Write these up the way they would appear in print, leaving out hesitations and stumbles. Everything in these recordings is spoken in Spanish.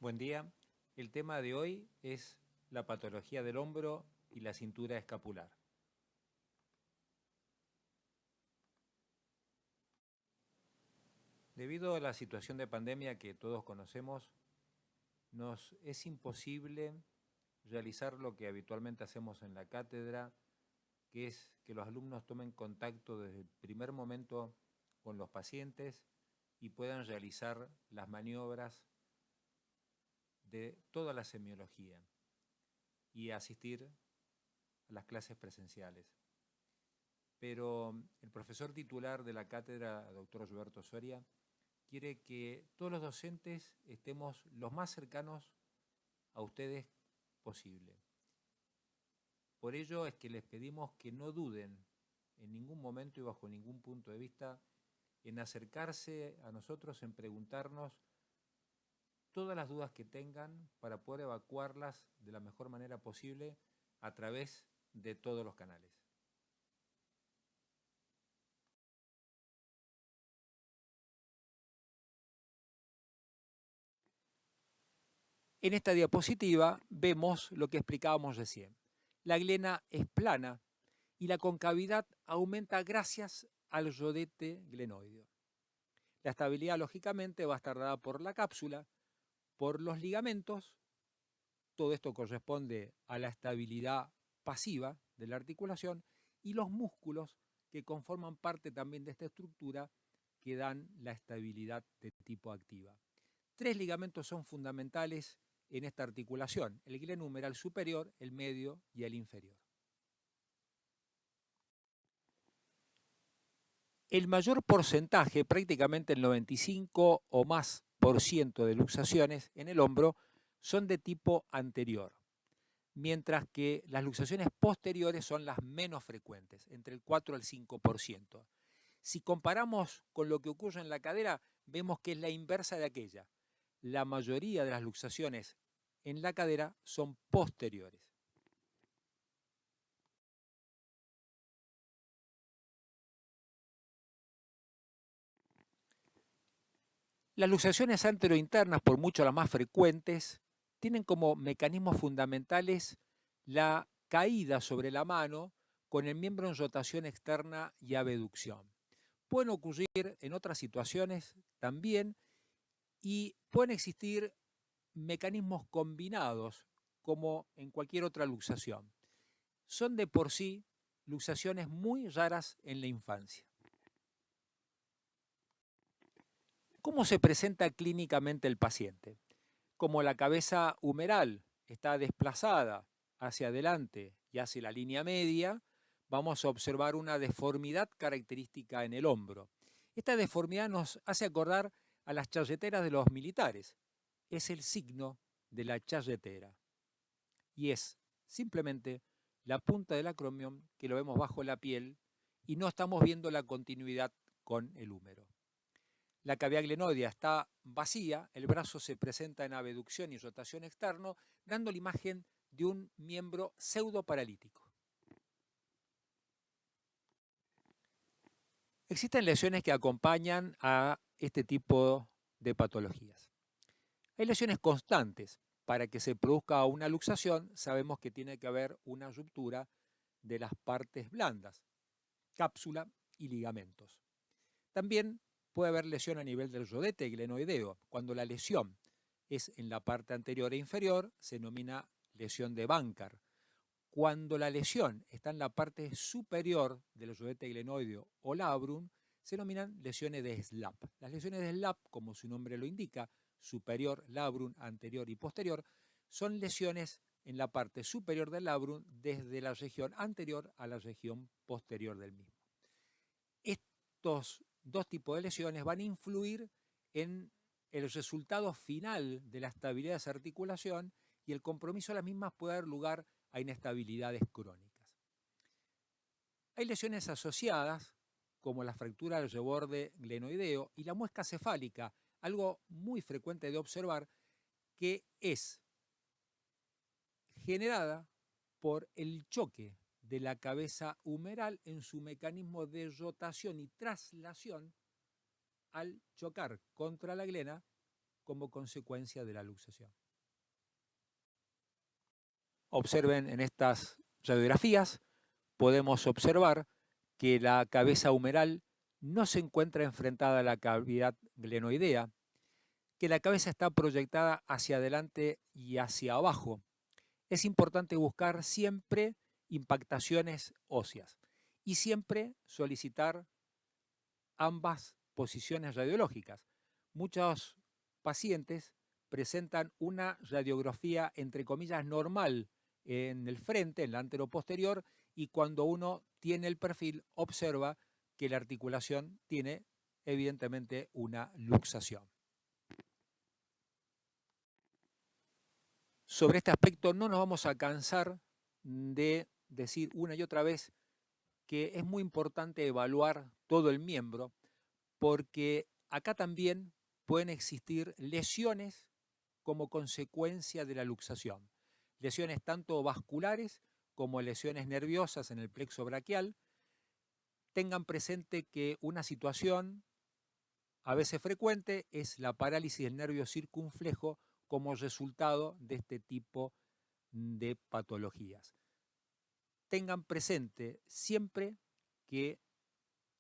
Buen día. El tema de hoy es la patología del hombro y la cintura escapular. Debido a la situación de pandemia que todos conocemos, nos es imposible realizar lo que habitualmente hacemos en la cátedra, que es que los alumnos tomen contacto desde el primer momento con los pacientes y puedan realizar las maniobras de toda la semiología y asistir a las clases presenciales. Pero el profesor titular de la cátedra, doctor Roberto Soria, quiere que todos los docentes estemos los más cercanos a ustedes posible. Por ello es que les pedimos que no duden en ningún momento y bajo ningún punto de vista en acercarse a nosotros, en preguntarnos todas las dudas que tengan para poder evacuarlas de la mejor manera posible a través de todos los canales. En esta diapositiva vemos lo que explicábamos recién. La glena es plana y la concavidad aumenta gracias al rodete glenoideo. La estabilidad, lógicamente, va a estar dada por la cápsula, por los ligamentos. Todo esto corresponde a la estabilidad pasiva de la articulación y los músculos que conforman parte también de esta estructura que dan la estabilidad de tipo activa. Tres ligamentos son fundamentales en esta articulación: el gleno humeral superior, el medio y el inferior. El mayor porcentaje, prácticamente el 95 o más por ciento de luxaciones en el hombro, son de tipo anterior, mientras que las luxaciones posteriores son las menos frecuentes, entre el 4 al 5%. Si comparamos con lo que ocurre en la cadera, vemos que es la inversa de aquella. La mayoría de las luxaciones en la cadera son posteriores. Las luxaciones anterointernas, por mucho las más frecuentes, tienen como mecanismos fundamentales la caída sobre la mano con el miembro en rotación externa y abducción. Pueden ocurrir en otras situaciones también y pueden existir mecanismos combinados como en cualquier otra luxación. Son de por sí luxaciones muy raras en la infancia. ¿Cómo se presenta clínicamente el paciente? Como la cabeza humeral está desplazada hacia adelante y hacia la línea media, vamos a observar una deformidad característica en el hombro. Esta deformidad nos hace acordar a las charreteras de los militares. Es el signo de la charretera y es simplemente la punta del acromion que lo vemos bajo la piel y no estamos viendo la continuidad con el húmero. La cavidad glenoidea está vacía, el brazo se presenta en abducción y rotación externo, dando la imagen de un miembro pseudoparalítico. Existen lesiones que acompañan a este tipo de patologías. Hay lesiones constantes. Para que se produzca una luxación, sabemos que tiene que haber una ruptura de las partes blandas, cápsula y ligamentos. También puede haber lesión a nivel del rodete glenoideo. Cuando la lesión es en la parte anterior e inferior, se denomina lesión de Bankart. Cuando la lesión está en la parte superior del rodete glenoideo o labrum, se denominan lesiones de SLAP. Las lesiones de SLAP, como su nombre lo indica, superior, labrum, anterior y posterior, son lesiones en la parte superior del labrum desde la región anterior a la región posterior del mismo. Estos dos tipos de lesiones van a influir en el resultado final de la estabilidad de esa articulación y el compromiso de las mismas puede dar lugar a inestabilidades crónicas. Hay lesiones asociadas, como la fractura del reborde glenoideo y la muesca cefálica, algo muy frecuente de observar, que es generada por el choque de la cabeza humeral en su mecanismo de rotación y traslación al chocar contra la glena como consecuencia de la luxación. Observen en estas radiografías, podemos observar que la cabeza humeral no se encuentra enfrentada a la cavidad glenoidea, que la cabeza está proyectada hacia adelante y hacia abajo. Es importante buscar siempre impactaciones óseas y siempre solicitar ambas posiciones radiológicas. Muchos pacientes presentan una radiografía, entre comillas, normal en el frente, en la anteroposterior, y cuando uno tiene el perfil, observa que la articulación tiene evidentemente una luxación. Sobre este aspecto no nos vamos a cansar de decir una y otra vez que es muy importante evaluar todo el miembro, porque acá también pueden existir lesiones como consecuencia de la luxación. Lesiones tanto vasculares como lesiones nerviosas en el plexo braquial. Tengan presente que una situación a veces frecuente es la parálisis del nervio circunflejo como resultado de este tipo de patologías. Tengan presente siempre que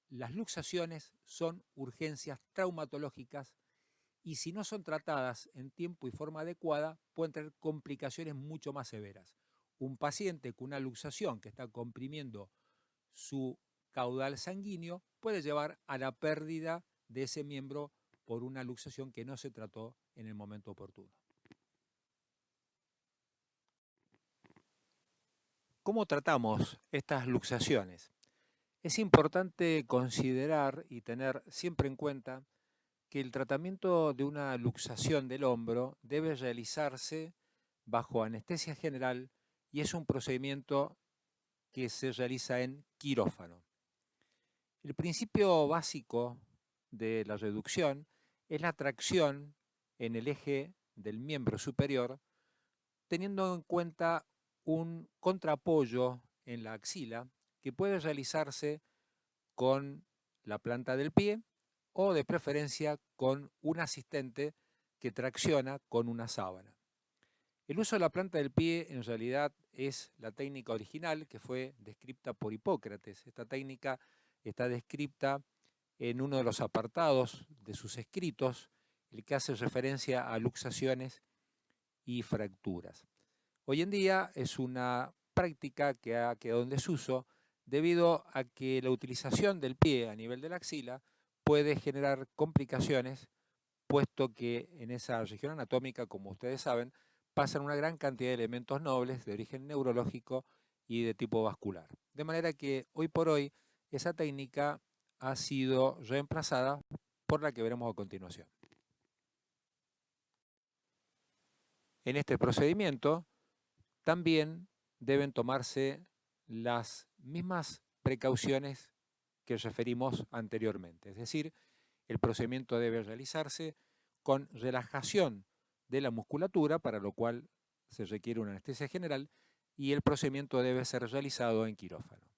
las luxaciones son urgencias traumatológicas y si no son tratadas en tiempo y forma adecuada, pueden tener complicaciones mucho más severas. Un paciente con una luxación que está comprimiendo su caudal sanguíneo puede llevar a la pérdida de ese miembro por una luxación que no se trató en el momento oportuno. ¿Cómo tratamos estas luxaciones? Es importante considerar y tener siempre en cuenta que el tratamiento de una luxación del hombro debe realizarse bajo anestesia general y es un procedimiento que se realiza en quirófano. El principio básico de la reducción es la tracción en el eje del miembro superior, teniendo en cuenta un contraapoyo en la axila que puede realizarse con la planta del pie o de preferencia con un asistente que tracciona con una sábana. El uso de la planta del pie en realidad es la técnica original que fue descrita por Hipócrates. Esta técnica está descrita en uno de los apartados de sus escritos, el que hace referencia a luxaciones y fracturas. Hoy en día es una práctica que ha quedado en desuso debido a que la utilización del pie a nivel de la axila puede generar complicaciones, puesto que en esa región anatómica, como ustedes saben, pasan una gran cantidad de elementos nobles de origen neurológico y de tipo vascular. De manera que hoy por hoy esa técnica ha sido reemplazada por la que veremos a continuación. En este procedimiento también deben tomarse las mismas precauciones que referimos anteriormente. Es decir, el procedimiento debe realizarse con relajación de la musculatura, para lo cual se requiere una anestesia general, y el procedimiento debe ser realizado en quirófano.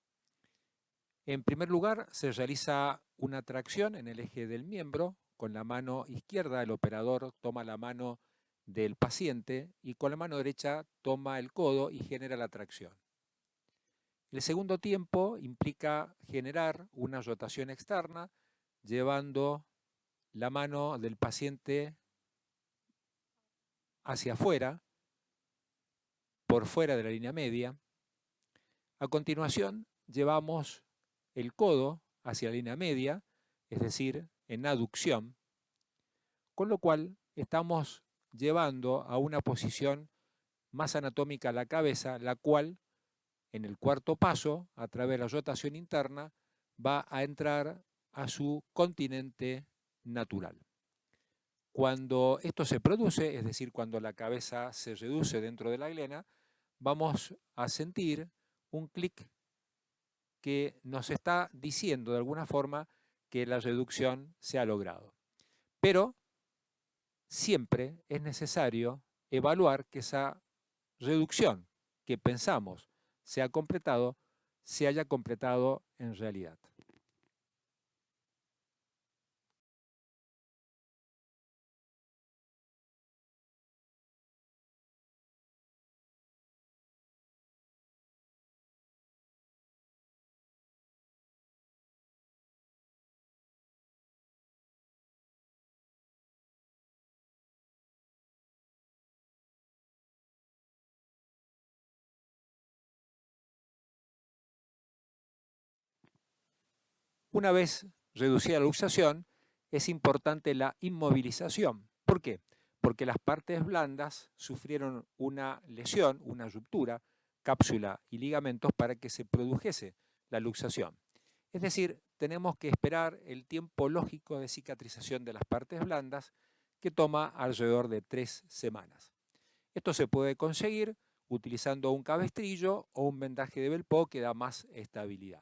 En primer lugar, se realiza una tracción en el eje del miembro. Con la mano izquierda, el operador toma la mano del paciente y con la mano derecha toma el codo y genera la tracción. El segundo tiempo implica generar una rotación externa, llevando la mano del paciente hacia afuera, por fuera de la línea media. A continuación, llevamos el codo hacia la línea media, es decir, en aducción, con lo cual estamos llevando a una posición más anatómica la cabeza, la cual, en el cuarto paso, a través de la rotación interna, va a entrar a su continente natural. Cuando esto se produce, es decir, cuando la cabeza se reduce dentro de la glena, vamos a sentir un clic que nos está diciendo de alguna forma que la reducción se ha logrado. Pero siempre es necesario evaluar que esa reducción que pensamos se ha completado, se haya completado en realidad. Una vez reducida la luxación, es importante la inmovilización. ¿Por qué? Porque las partes blandas sufrieron una lesión, una ruptura, cápsula y ligamentos para que se produjese la luxación. Es decir, tenemos que esperar el tiempo lógico de cicatrización de las partes blandas, que toma alrededor de 3 semanas. Esto se puede conseguir utilizando un cabestrillo o un vendaje de Velpo que da más estabilidad.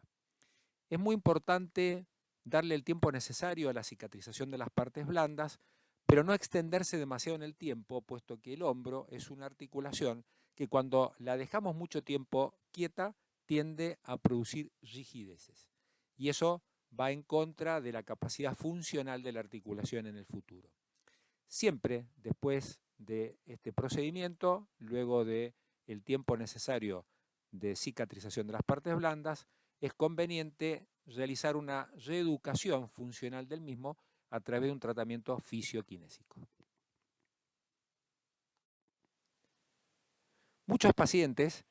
Es muy importante darle el tiempo necesario a la cicatrización de las partes blandas, pero no extenderse demasiado en el tiempo, puesto que el hombro es una articulación que cuando la dejamos mucho tiempo quieta tiende a producir rigideces. Y eso va en contra de la capacidad funcional de la articulación en el futuro. Siempre después de este procedimiento, luego del tiempo necesario de cicatrización de las partes blandas, es conveniente realizar una reeducación funcional del mismo a través de un tratamiento fisioquinésico. Muchos pacientes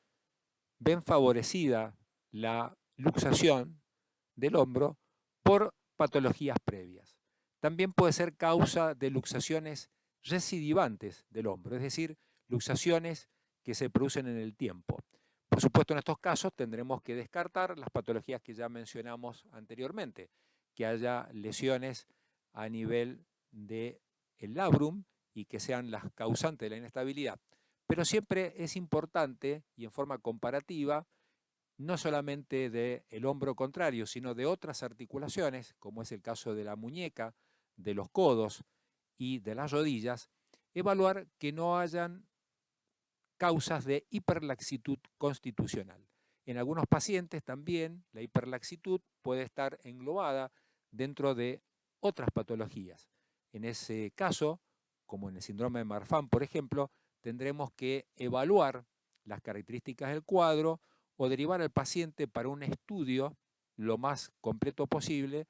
ven favorecida la luxación del hombro por patologías previas. También puede ser causa de luxaciones recidivantes del hombro, es decir, luxaciones que se producen en el tiempo. Por supuesto, en estos casos tendremos que descartar las patologías que ya mencionamos anteriormente, que haya lesiones a nivel del labrum y que sean las causantes de la inestabilidad. Pero siempre es importante, y en forma comparativa, no solamente del hombro contrario, sino de otras articulaciones, como es el caso de la muñeca, de los codos y de las rodillas, evaluar que no hayan causas de hiperlaxitud constitucional. En algunos pacientes también la hiperlaxitud puede estar englobada dentro de otras patologías. En ese caso, como en el síndrome de Marfan, por ejemplo, tendremos que evaluar las características del cuadro o derivar al paciente para un estudio lo más completo posible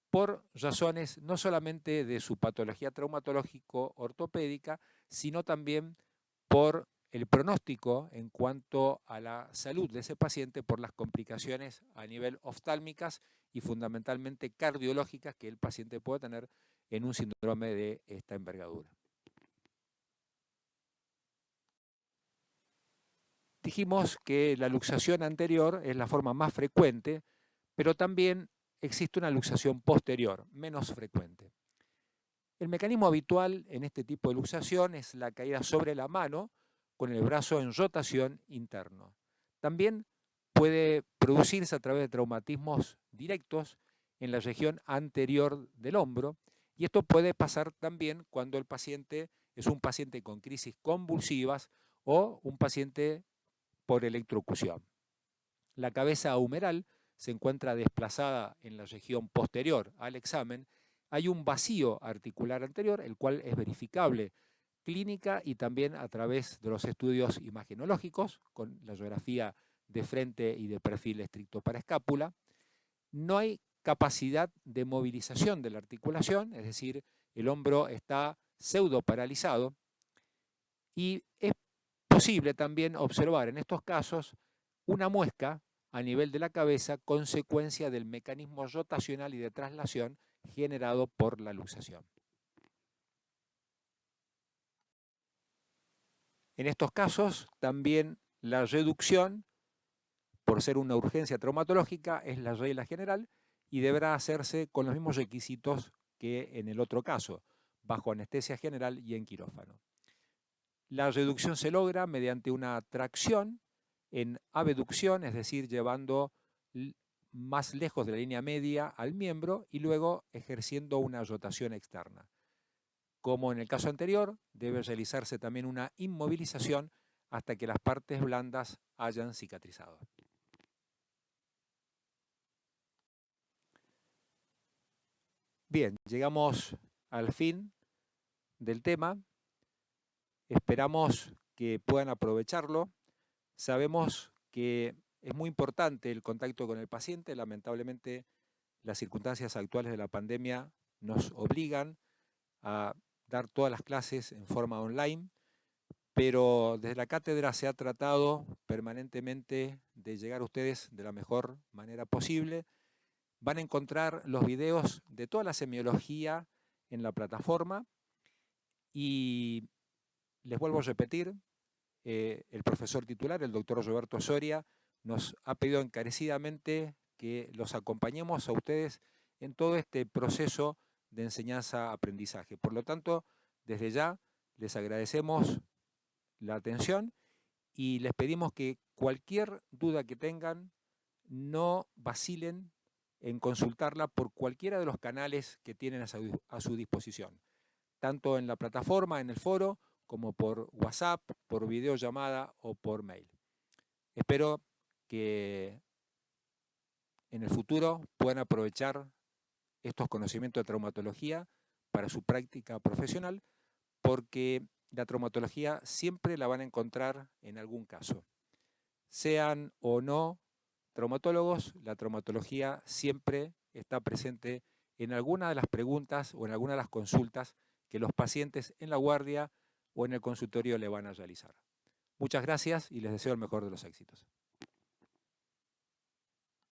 por razones no solamente de su patología traumatológico-ortopédica, sino también por el pronóstico en cuanto a la salud de ese paciente por las complicaciones a nivel oftálmicas y fundamentalmente cardiológicas que el paciente puede tener en un síndrome de esta envergadura. Dijimos que la luxación anterior es la forma más frecuente, pero también existe una luxación posterior, menos frecuente. El mecanismo habitual en este tipo de luxación es la caída sobre la mano con el brazo en rotación interno. También puede producirse a través de traumatismos directos en la región anterior del hombro, y esto puede pasar también cuando el paciente es un paciente con crisis convulsivas o un paciente por electrocución. La cabeza humeral se encuentra desplazada en la región posterior al examen. Hay un vacío articular anterior, el cual es verificable clínica y también a través de los estudios imagenológicos, con la radiografía de frente y de perfil estricto para escápula. No hay capacidad de movilización de la articulación, es decir, el hombro está pseudo paralizado, y es posible también observar en estos casos una muesca a nivel de la cabeza, consecuencia del mecanismo rotacional y de traslación generado por la luxación. En estos casos, también la reducción, por ser una urgencia traumatológica, es la regla general y deberá hacerse con los mismos requisitos que en el otro caso, bajo anestesia general y en quirófano. La reducción se logra mediante una tracción en abducción, es decir, llevando más lejos de la línea media al miembro y luego ejerciendo una rotación externa. Como en el caso anterior, debe realizarse también una inmovilización hasta que las partes blandas hayan cicatrizado. Bien, llegamos al fin del tema. Esperamos que puedan aprovecharlo. Sabemos que es muy importante el contacto con el paciente. Lamentablemente, las circunstancias actuales de la pandemia nos obligan a dar todas las clases en forma online, pero desde la cátedra se ha tratado permanentemente de llegar a ustedes de la mejor manera posible. Van a encontrar los videos de toda la semiología en la plataforma y les vuelvo a repetir, el profesor titular, el doctor Roberto Soria, nos ha pedido encarecidamente que los acompañemos a ustedes en todo este proceso de enseñanza-aprendizaje. Por lo tanto, desde ya les agradecemos la atención y les pedimos que cualquier duda que tengan no vacilen en consultarla por cualquiera de los canales que tienen a su disposición, tanto en la plataforma, en el foro, como por WhatsApp, por videollamada o por mail. Espero que en el futuro puedan aprovechar estos conocimientos de traumatología para su práctica profesional, porque la traumatología siempre la van a encontrar en algún caso. Sean o no traumatólogos, la traumatología siempre está presente en alguna de las preguntas o en alguna de las consultas que los pacientes en la guardia o en el consultorio le van a realizar. Muchas gracias y les deseo el mejor de los éxitos.